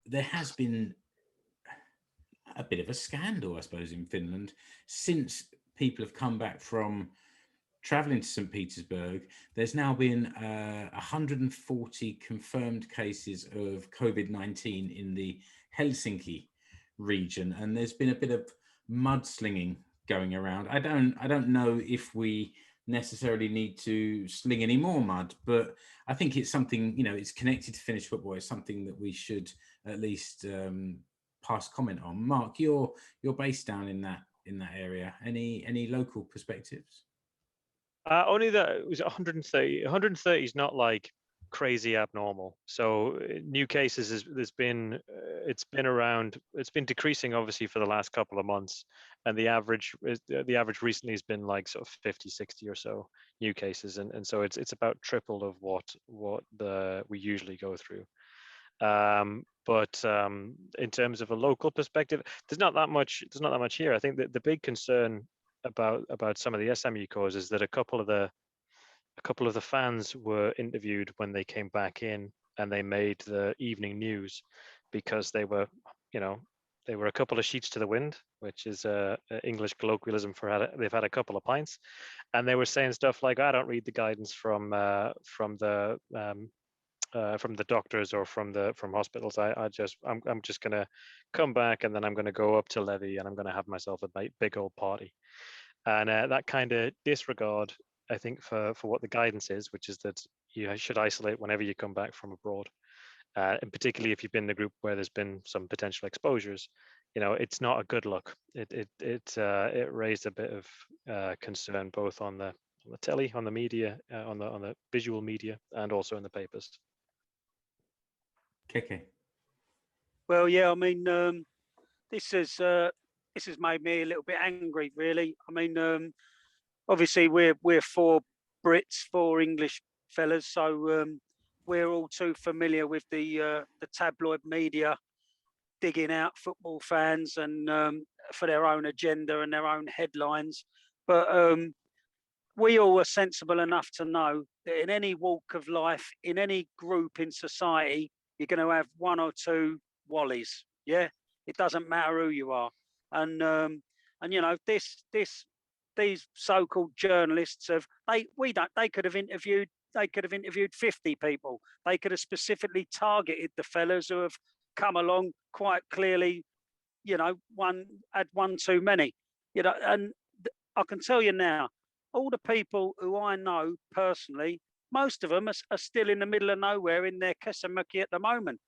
there has been a bit of a scandal, I suppose, in Finland since people have come back from traveling to St Petersburg. There's now been 140 confirmed cases of COVID-19 in the Helsinki region, and there's been a bit of mudslinging going around. I don't know if we necessarily need to sling any more mud, but I think it's something, it's connected to Finnish football. It's something that we should at least pass comment on. Mark, you're based down in that area. Any local perspectives? Only that it was 130. 130 is not like crazy abnormal. So new cases it's been decreasing obviously for the last couple of months, and the average recently has been like sort of 50, 60 or so new cases, and so it's about triple of what we usually go through. But in terms of a local perspective, there's not that much here. I think that the big concern about some of the SMJKs is that a couple of the fans were interviewed when they came back in, and they made the evening news because they were a couple of sheets to the wind, which is English colloquialism for they've had a couple of pints, and they were saying stuff like, I don't read the guidance from the doctors or from hospitals. I'm just gonna come back, and then I'm gonna go up to Levy, and I'm gonna have myself a big old party. And that kind of disregard, I think, for what the guidance is, which is that you should isolate whenever you come back from abroad, and particularly if you've been in a group where there's been some potential exposures. It's not a good look. It raised a bit of concern both on the telly, on the media, on the visual media, and also in the papers. KK. Well, yeah, I mean, this has made me a little bit angry, really. I mean, obviously we're four Brits, four English fellas, so we're all too familiar with the tabloid media digging out football fans and for their own agenda and their own headlines. But we all are sensible enough to know that in any walk of life, in any group in society, you're going to have one or two wallies. Yeah, it doesn't matter who you are, and these so-called journalists they could have interviewed 50 people. They could have specifically targeted the fellas who have come along quite clearly, one too many, and I can tell you now, all the people who I know personally, most of them are still in the middle of nowhere in their kesämökki at the moment,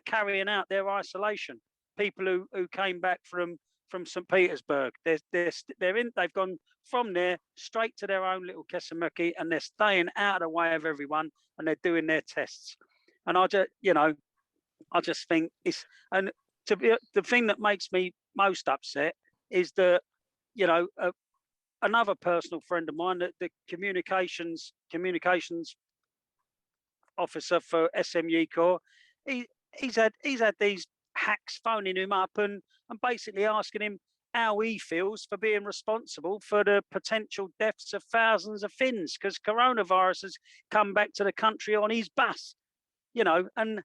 carrying out their isolation. People who came back from St Petersburg, they've gone from there straight to their own little kesämökki, and they're staying out of the way of everyone, and they're doing their tests. And I just think it's, and the thing that makes me most upset is that another personal friend of mine, the communications officer for SMJK, he's had these hacks phoning him up and basically asking him how he feels for being responsible for the potential deaths of thousands of Finns because coronavirus has come back to the country on his bus, and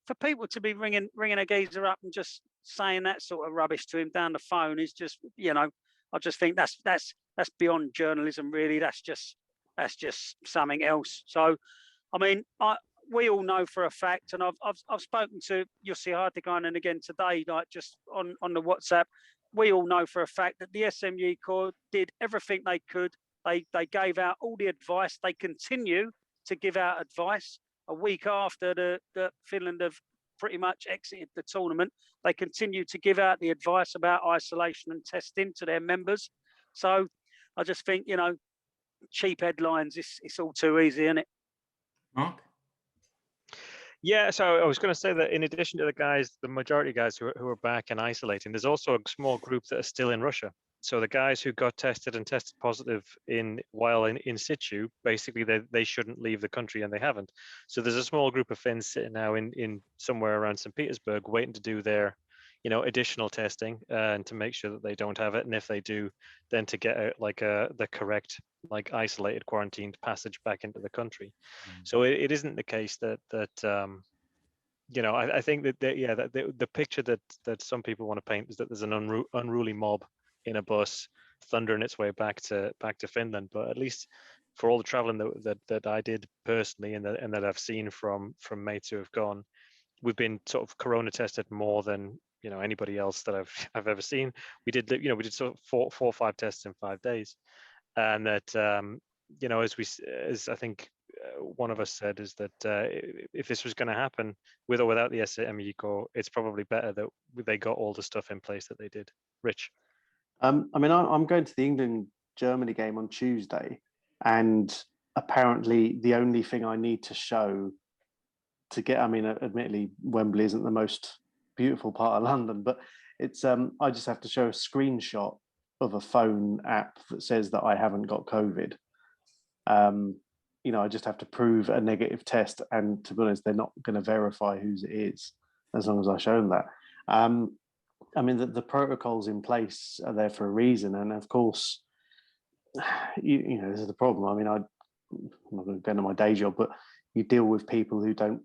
for people to be ringing a geezer up and just saying that sort of rubbish to him down the phone is just, I just think that's beyond journalism, really. That's just something else. So, I mean, we all know for a fact, and I've spoken to Jussi Hartikainen again today, like just on the WhatsApp. We all know for a fact that the SMJK did everything they could. They gave out all the advice. They continue to give out advice a week after the Finland have pretty much exited the tournament. They continue to give out the advice about isolation and testing to their members. So I just think, cheap headlines, it's all too easy, isn't it? Mark? Yeah, so I was going to say that in addition to the majority of guys who are back and isolating, there's also a small group that are still in Russia. So the guys who got tested and tested positive while in situ, basically they shouldn't leave the country, and they haven't. So there's a small group of Finns sitting now in somewhere around St Petersburg waiting to do their additional testing and to make sure that they don't have it, and if they do, then to get out the correct isolated quarantined passage back into the country. So it isn't the case that I think that the picture that some people want to paint is that there's an unruly mob in a bus thundering its way back to Finland. But at least for all the traveling that I did personally and that I've seen from mates who have gone, we've been sort of corona tested more than anybody else that I've ever seen. We did sort of four or five tests in 5 days, and that as I think one of us said, is that if this was going to happen with or without the SMJK, it's probably better that they got all the stuff in place that they did. Rich? I mean, I'm going to the England-Germany game on Tuesday, and apparently the only thing I need to show to get, I mean, admittedly, Wembley isn't the most beautiful part of London, but it's I just have to show a screenshot of a phone app that says that I haven't got COVID. I just have to prove a negative test, and to be honest, they're not going to verify whose it is as long as I show them that. I mean, the protocols in place are there for a reason, and of course, this is the problem. I mean, I'm not going to go into my day job, but you deal with people who don't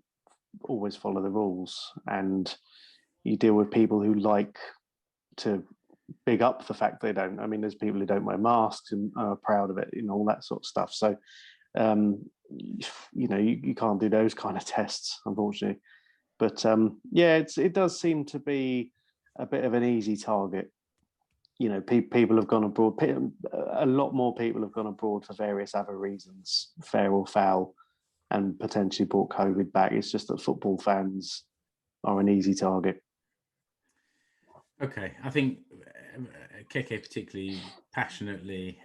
always follow the rules, and you deal with people who like to big up the fact they don't. I mean, there's people who don't wear masks and are proud of it, all that sort of stuff. So, you can't do those kind of tests, unfortunately. But it does seem to be a bit of an easy target. People have gone abroad. A lot more people have gone abroad for various other reasons, fair or foul, and potentially brought COVID back. It's just that football fans are an easy target. Okay, I think Keke particularly passionately,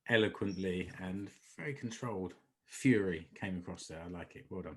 eloquently, and very controlled fury came across there. I like it. Well done.